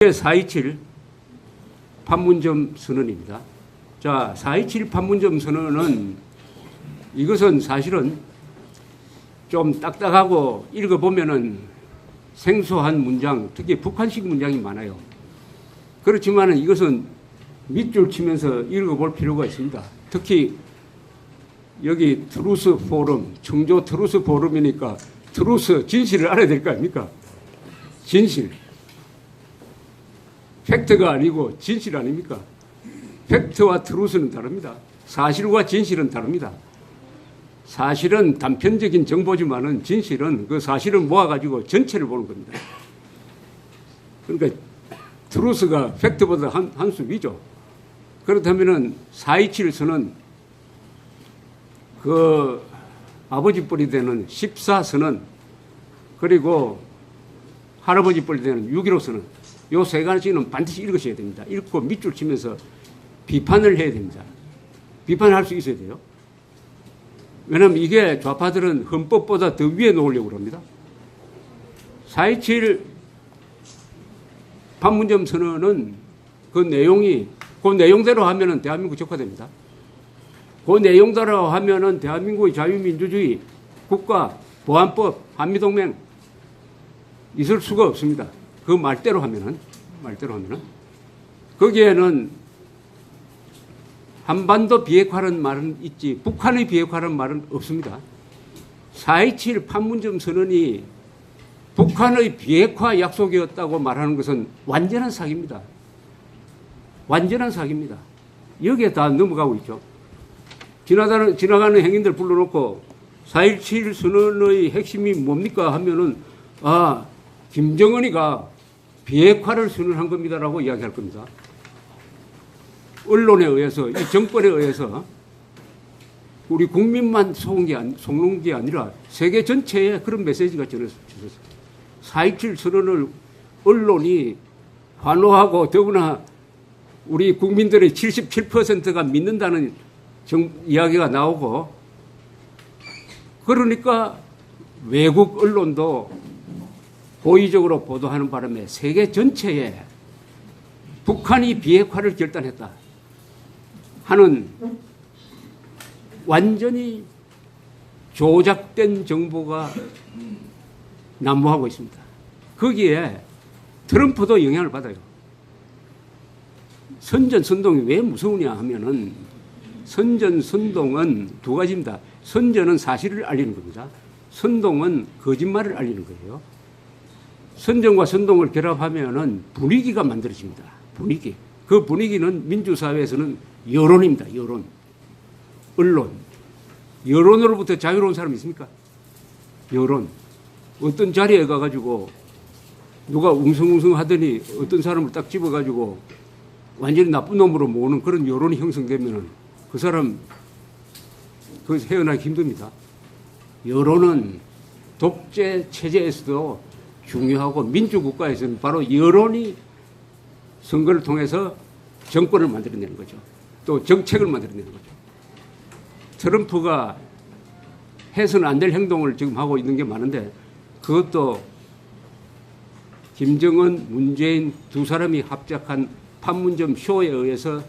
4.27 판문점 선언입니다. 자, 4.27 판문점 선언은 이것은 사실은 좀 딱딱하고 읽어보면은 생소한 문장, 특히 북한식 문장이 많아요. 그렇지만 이것은 밑줄 치면서 읽어볼 필요가 있습니다. 특히 여기 트루스 포럼, 청조 트루스 포럼이니까 트루스, 진실을 알아야 될 거 아닙니까? 진실. 팩트가 아니고 진실 아닙니까? 팩트와 트루스는 다릅니다. 사실과 진실은 다릅니다. 사실은 단편적인 정보지만은 진실은 그 사실을 모아가지고 전체를 보는 겁니다. 그러니까 트루스가 팩트보다 한 수 위죠. 그렇다면은 4.27 선언, 그 아버지 뻘이 되는 14선언, 그리고 할아버지 뻘이 되는 6.15 선언, 요 세 가지는 반드시 읽으셔야 됩니다. 읽고 밑줄 치면서 비판을 해야 됩니다. 비판할 수 있어야 돼요. 왜냐하면 이게 좌파들은 헌법보다 더 위에 놓으려고 합니다. 4.27 판문점 선언은 그 내용대로 하면은 대한민국 적화됩니다. 그 내용대로 하면은 대한민국의 자유민주주의, 국가, 보안법, 한미동맹 있을 수가 없습니다. 그 말대로 하면은. 거기에는 한반도 비핵화라는 말은 있지 북한의 비핵화라는 말은 없습니다. 4.27 판문점 선언이 북한의 비핵화 약속이었다고 말하는 것은 완전한 사기입니다. 완전한 사기입니다. 여기에 다 넘어가고 있죠. 지나가는 행인들 불러놓고 4.27 선언의 핵심이 뭡니까 하면은 김정은이가 비핵화를 선언한 겁니다라고 이야기할 겁니다. 언론에 의해서, 이 정권에 의해서 우리 국민만 속는 게 아니라 세계 전체에 그런 메시지가 전해졌어요. 4.27 선언을 언론이 환호하고 더구나 우리 국민들의 77%가 믿는다는 이야기가 나오고, 그러니까 외국 언론도 고의적으로 보도하는 바람에 세계 전체에 북한이 비핵화를 결단했다 하는 완전히 조작된 정보가 난무하고 있습니다. 거기에 트럼프도 영향을 받아요. 선전선동이 왜 무서우냐 하면은 선전선동은 두 가지입니다. 선전은 사실을 알리는 겁니다. 선동은 거짓말을 알리는 거예요. 선전과 선동을 결합하면은 분위기가 만들어집니다. 분위기. 그 분위기는 민주사회에서는 여론입니다. 여론. 언론. 여론으로부터 자유로운 사람이 있습니까? 여론. 어떤 자리에 가가지고 누가 웅성웅성 하더니 어떤 사람을 딱 집어가지고 완전히 나쁜 놈으로 모으는 그런 여론이 형성되면은 그 사람 거기서 헤어나기 힘듭니다. 여론은 독재 체제에서도 중요하고 민주국가에서는 바로 여론이 선거를 통해서 정권을 만들어내는 거죠. 또 정책을 만들어내는 거죠. 트럼프가 해서는 안 될 행동을 지금 하고 있는 게 많은데 그것도 김정은, 문재인 두 사람이 합작한 판문점 쇼에 의해서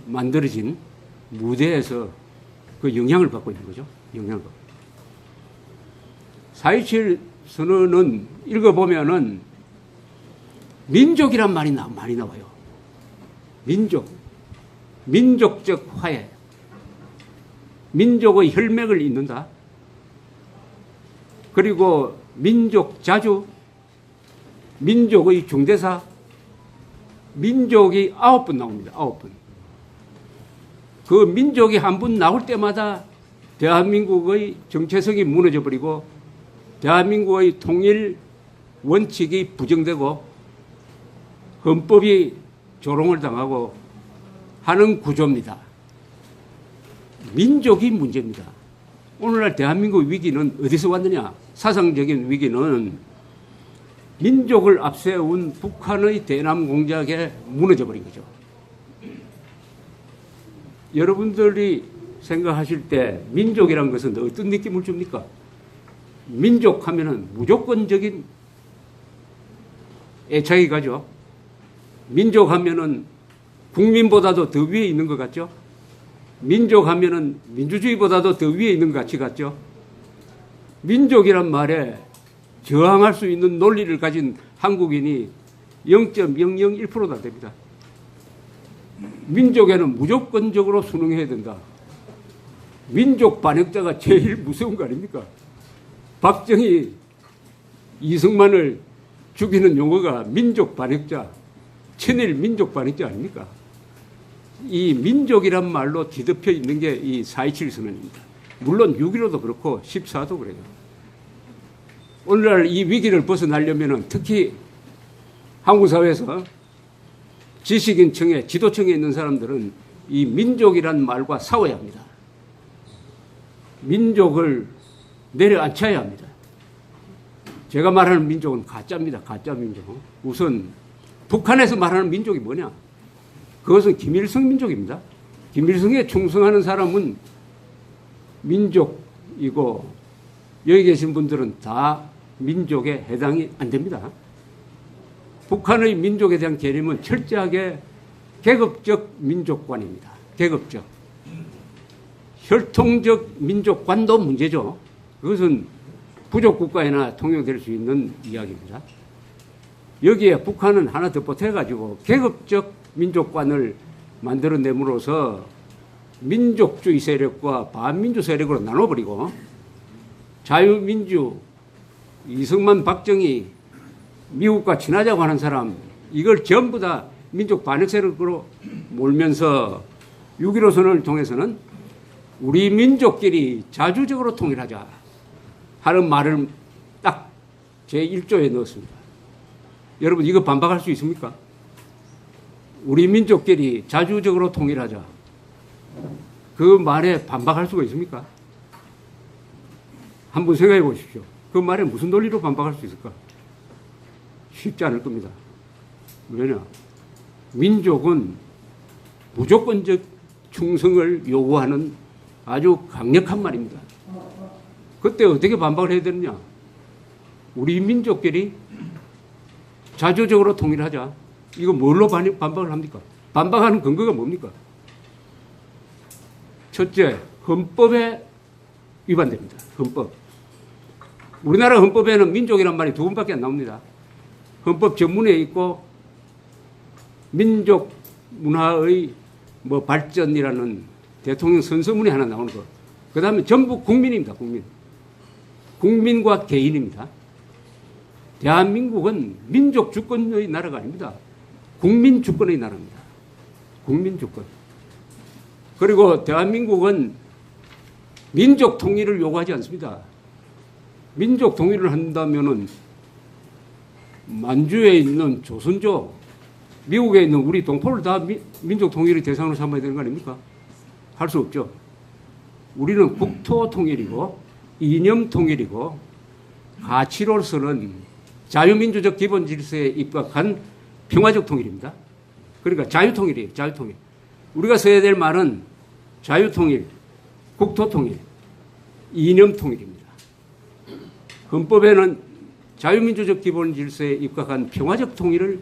만들어진 무대에서 그 영향을 받고 있는 거죠. 영향을 받고. 4.27 선언은 읽어보면은 민족이란 말이 많이 나와요. 민족적 화해, 민족의 혈맥을 잇는다. 그리고 민족 자주, 민족의 중대사, 민족이 9번 나옵니다. 9번. 그 민족이 한 번 나올 때마다 대한민국의 정체성이 무너져버리고 대한민국의 통일 원칙이 부정되고 헌법이 조롱을 당하고 하는 구조입니다. 민족이 문제입니다. 오늘날 대한민국 위기는 어디서 왔느냐? 사상적인 위기는 민족을 앞세운 북한의 대남 공작에 무너져 버린 거죠. 여러분들이 생각하실 때 민족이란 것은 어떤 느낌을 줍니까? 민족 하면은 무조건적인 애착이 가죠. 민족 하면은 국민보다도 더 위에 있는 것 같죠? 민족 하면은 민주주의보다도 더 위에 있는 것 같이 같죠? 민족이란 말에 저항할 수 있는 논리를 가진 한국인이 0.001%나 됩니다. 민족에는 무조건적으로 순응해야 된다. 민족 반역자가 제일 무서운 거 아닙니까? 박정희, 이승만을 죽이는 용어가 민족 반역자, 친일 민족 반역자 아닙니까? 이 민족이란 말로 뒤덮여 있는 게 이 4.27 선언입니다. 물론 6.15도 그렇고 14도 그래요. 오늘날 이 위기를 벗어나려면 특히 한국 사회에서 지식인층에 지도층에 있는 사람들은 이 민족이란 말과 싸워야 합니다. 민족을 내려앉혀야 합니다. 제가 말하는 민족은 가짜입니다. 가짜 민족. 우선 북한에서 말하는 민족이 뭐냐? 그것은 김일성 민족입니다. 김일성에 충성하는 사람은 민족이고 여기 계신 분들은 다 민족에 해당이 안 됩니다. 북한의 민족에 대한 개념은 철저하게 계급적 민족관입니다. 계급적. 혈통적 민족관도 문제죠. 그것은 부족국가에나 통용될 수 있는 이야기입니다. 여기에 북한은 하나 더 보태가지고 계급적 민족관을 만들어냄으로써 민족주의 세력과 반민주 세력으로 나눠버리고 자유민주, 이승만, 박정희, 미국과 친하자고 하는 사람 이걸 전부 다 민족 반역 세력으로 몰면서 6.15 선언을 통해서는 우리 민족끼리 자주적으로 통일하자 하는 말을 딱 제1조에 넣었습니다. 여러분 이거 반박할 수 있습니까? 우리 민족끼리 자주적으로 통일하자. 그 말에 반박할 수가 있습니까? 한번 생각해 보십시오. 그 말에 무슨 논리로 반박할 수 있을까? 쉽지 않을 겁니다. 왜냐? 민족은 무조건적 충성을 요구하는 아주 강력한 말입니다. 그때 어떻게 반박을 해야 되느냐? 우리 민족끼리 자주적으로 통일하자. 이거 뭘로 반박을 합니까? 반박하는 근거가 뭡니까? 첫째, 헌법에 위반됩니다. 헌법. 우리나라 헌법에는 민족이란 말이 두 번밖에 안 나옵니다. 헌법 전문에 있고 민족 문화의 발전이라는 대통령 선서문이 하나 나오는 거. 그 다음에 전부 국민입니다. 국민. 국민과 개인입니다. 대한민국은 민족 주권의 나라가 아닙니다. 국민 주권의 나라입니다. 국민 주권. 그리고 대한민국은 민족 통일을 요구하지 않습니다. 민족 통일을 한다면은 만주에 있는 조선족, 미국에 있는 우리 동포를 다 민족 통일의 대상으로 삼아야 되는 거 아닙니까? 할 수 없죠. 우리는 국토 통일이고 이념 통일이고 가치로서는 자유민주적 기본 질서에 입각한 평화적 통일입니다. 그러니까 자유통일이에요. 자유통일. 우리가 써야 될 말은 자유통일, 국토통일, 이념통일입니다. 헌법에는 자유민주적 기본 질서에 입각한 평화적 통일을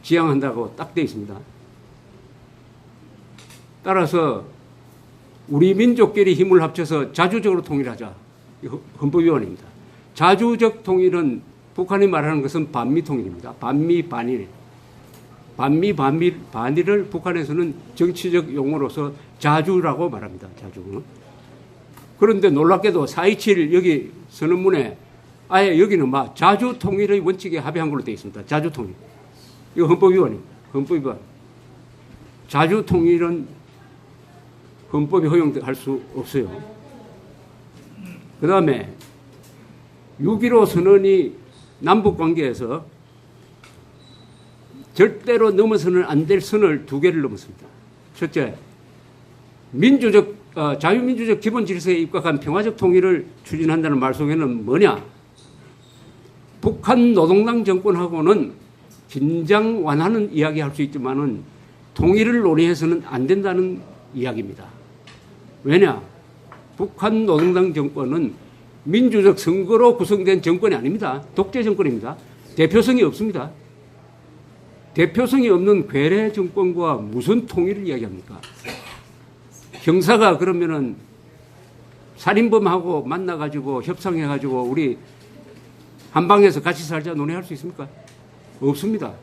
지향한다고 딱 되어 있습니다. 따라서 우리 민족끼리 힘을 합쳐서 자주적으로 통일하자. 헌법 위반입니다. 자주적 통일은 북한이 말하는 것은 반미통일입니다. 반미, 반일. 반미, 반일을 북한에서는 정치적 용어로서 자주라고 말합니다. 자주. 그런데 놀랍게도 4.27 여기 선언문에 아예 여기는 자주 통일의 원칙에 합의한 걸로 되어 있습니다. 자주 통일. 이거 헌법 위반입니다. 헌법 위반. 자주 통일은 헌법이 허용할 수 없어요. 그 다음에 6.15 선언이 남북 관계에서 절대로 넘어서는 안 될 선을 두 개를 넘었습니다. 첫째, 자유민주적 기본 질서에 입각한 평화적 통일을 추진한다는 말 속에는 뭐냐? 북한 노동당 정권하고는 긴장 완화는 이야기할 수 있지만은 통일을 논의해서는 안 된다는 이야기입니다. 왜냐? 북한 노동당 정권은 민주적 선거로 구성된 정권이 아닙니다. 독재 정권입니다. 대표성이 없습니다. 대표성이 없는 괴뢰 정권과 무슨 통일을 이야기합니까? 형사가 그러면은 살인범하고 만나가지고 협상해가지고 우리 한방에서 같이 살자 논의할 수 있습니까? 없습니다.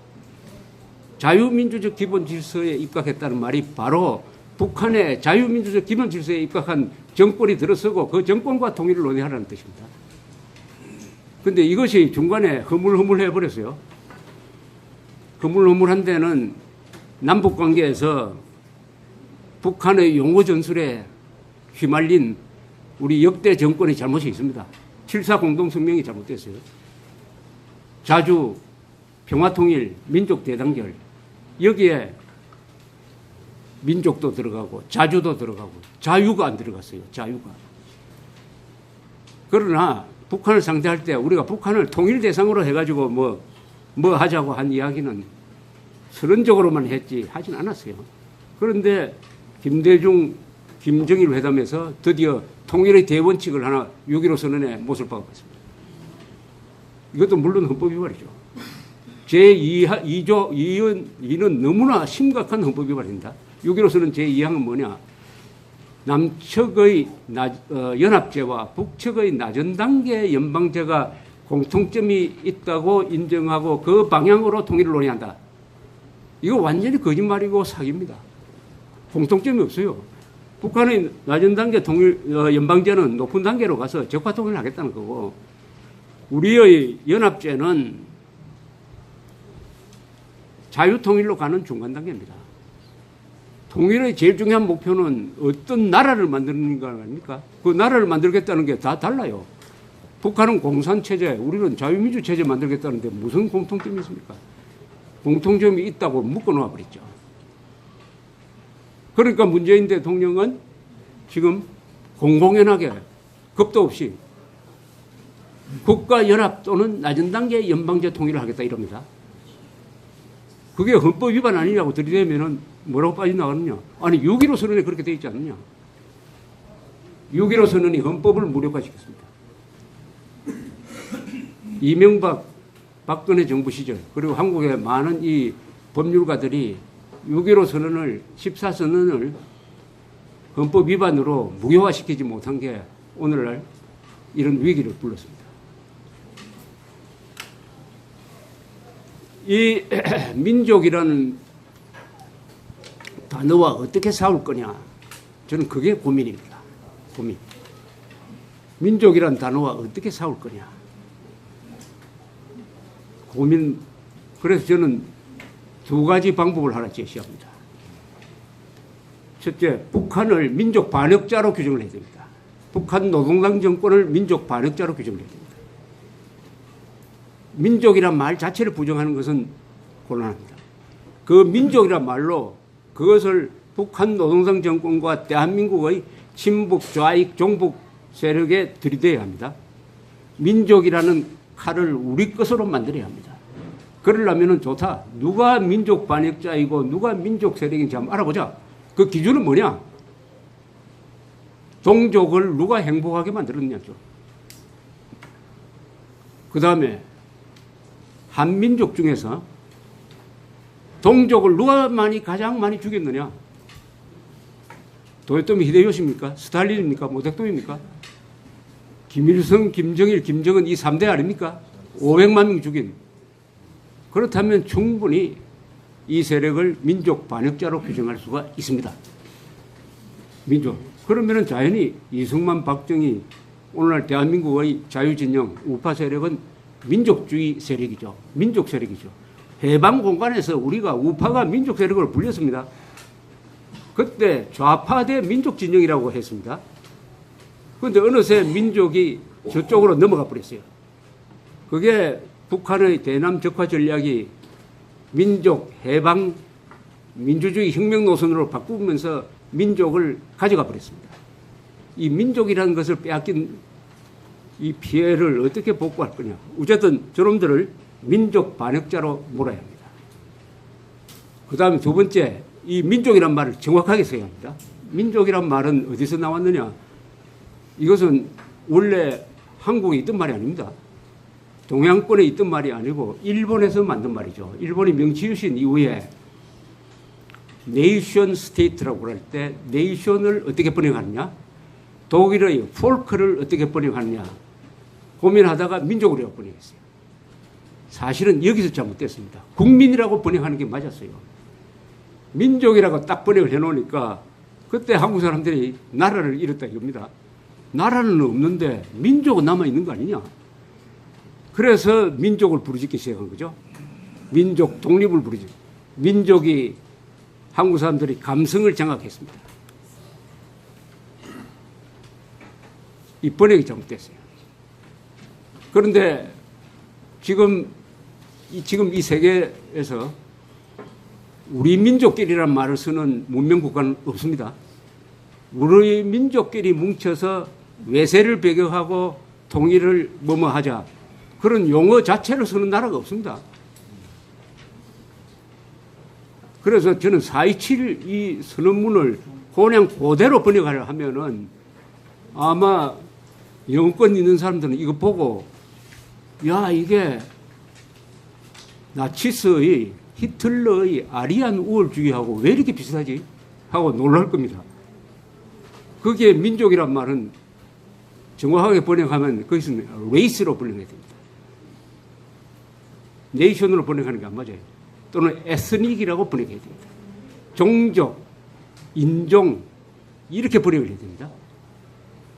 자유민주적 기본 질서에 입각했다는 말이 바로 북한의 자유민주적 기본 질서에 입각한 정권이 들어서고 그 정권과 통일을 논의하라는 뜻입니다. 그런데 이것이 중간에 허물허물해 버렸어요. 허물허물한 데는 남북관계에서 북한의 용어 전술에 휘말린 우리 역대 정권의 잘못이 있습니다. 7.4 공동성명이 잘못됐어요. 자주, 평화통일, 민족 대단결, 여기에 민족도 들어가고 자주도 들어가고 자유가 안 들어갔어요. 자유가. 그러나 북한을 상대할 때 우리가 북한을 통일 대상으로 해가지고 뭐 하자고 한 이야기는 서론적으로만 했지 하진 않았어요. 그런데 김대중, 김정일 회담에서 드디어 통일의 대원칙을 하나 6.15 선언에 못을 박았습니다. 이것도 물론 헌법 위반이죠. 제2조 2는 너무나 심각한 헌법 위반입니다. 6.15 선언 제2항은 뭐냐? 남측의 연합제와 북측의 낮은 단계 연방제가 공통점이 있다고 인정하고 그 방향으로 통일을 논의한다. 이거 완전히 거짓말이고 사기입니다. 공통점이 없어요. 북한의 낮은 단계 통일 연방제는 높은 단계로 가서 적화 통일을 하겠다는 거고, 우리의 연합제는 자유통일로 가는 중간 단계입니다. 통일의 제일 중요한 목표는 어떤 나라를 만드는 거 아닙니까? 그 나라를 만들겠다는 게 다 달라요. 북한은 공산체제, 우리는 자유민주체제 만들겠다는데 무슨 공통점이 있습니까? 공통점이 있다고 묶어놓아 버렸죠. 그러니까 문재인 대통령은 지금 공공연하게 겁도 없이 국가연합 또는 낮은 단계 연방제 통일을 하겠다 이럽니다. 그게 헌법 위반 아니냐고 들이대면은 뭐라고 빠져나가느냐. 아니 6.15 선언에 그렇게 돼 있지 않느냐. 6.15 선언이 헌법을 무력화시켰습니다. 이명박 박근혜 정부 시절 그리고 한국의 많은 이 법률가들이 6.15 선언을 14선언을 헌법 위반으로 무효화시키지 못한 게 오늘날 이런 위기를 불렀습니다. 이 민족이라는 단어와 어떻게 싸울 거냐, 저는 그게 고민입니다. 고민. 민족이라는 단어와 어떻게 싸울 거냐 고민. 그래서 저는 두 가지 방법을 하나 제시합니다. 첫째, 북한을 민족 반역자로 규정을 해야 됩니다. 북한 노동당 정권을 민족 반역자로 규정을 해야 됩니다. 민족이란 말 자체를 부정하는 것은 곤란합니다. 그 민족이란 말로 그것을 북한 노동당 정권과 대한민국의 친북, 좌익, 종북 세력에 들이대야 합니다. 민족이라는 칼을 우리 것으로 만들어야 합니다. 그러려면 좋다. 누가 민족 반역자이고 누가 민족 세력인지 한번 알아보자. 그 기준은 뭐냐? 종족을 누가 행복하게 만들었냐죠. 그 다음에 한민족 중에서 동족을 누가 가장 많이 죽였느냐? 도요토미 히데요시입니까? 스탈린입니까? 모택동입니까? 김일성, 김정일, 김정은 이 3대 아닙니까? 500만 명 죽인. 그렇다면 충분히 이 세력을 민족 반역자로 규정할 수가 있습니다. 민족. 그러면 자연히 이승만, 박정희, 오늘날 대한민국의 자유진영, 우파 세력은 민족주의 세력이죠. 민족 세력이죠. 해방 공간에서 우리가 우파가 민족 세력을 불렸습니다. 그때 좌파 대 민족 진영이라고 했습니다. 그런데 어느새 민족이 저쪽으로 넘어가 버렸어요. 그게 북한의 대남 적화 전략이 민족 해방 민주주의 혁명 노선으로 바꾸면서 민족을 가져가 버렸습니다. 이 민족이라는 것을 빼앗긴 이 피해를 어떻게 복구할 거냐. 어쨌든 저놈들을 민족 반역자로 몰아야 합니다. 그 다음에 두 번째, 이 민족이란 말을 정확하게 써야 합니다. 민족이란 말은 어디서 나왔느냐. 이것은 원래 한국에 있던 말이 아닙니다. 동양권에 있던 말이 아니고 일본에서 만든 말이죠. 일본이 명치 유신 이후에 네이션 스테이트라고 할 때 네이션을 어떻게 번역하느냐, 독일의 폴크를 어떻게 번역하느냐 고민하다가 민족으로 번역했어요. 사실은 여기서 잘못됐습니다. 국민이라고 번역하는 게 맞았어요. 민족이라고 딱 번역을 해놓으니까 그때 한국 사람들이 나라를 잃었다 이겁니다. 나라는 없는데 민족은 남아있는 거 아니냐. 그래서 민족을 부르짖기 시작한 거죠. 민족 독립을 부르짖기. 민족이 한국 사람들이 감성을 장악했습니다. 이 번역이 잘못됐어요. 그런데 지금 이 세계에서 우리 민족끼리란 말을 쓰는 문명국가는 없습니다. 우리 민족끼리 뭉쳐서 외세를 배격하고 통일을 하자. 그런 용어 자체를 쓰는 나라가 없습니다. 그래서 저는 4.27 이 선언문을 그냥 그대로 번역하려 하면은 아마 영권 있는 사람들은 이거 보고 야, 이게 나치스의 히틀러의 아리안 우월주의하고 왜 이렇게 비슷하지? 하고 놀랄 겁니다. 그게 민족이란 말은 정확하게 번역하면 거기서는 레이스로 번역해야 됩니다. 네이션으로 번역하는 게 안 맞아요. 또는 에스닉이라고 번역해야 됩니다. 종족, 인종 이렇게 번역을 해야 됩니다.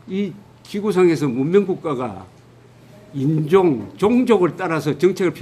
이 지구상에서 문명국가가 인종, 종족을 따라서 정책을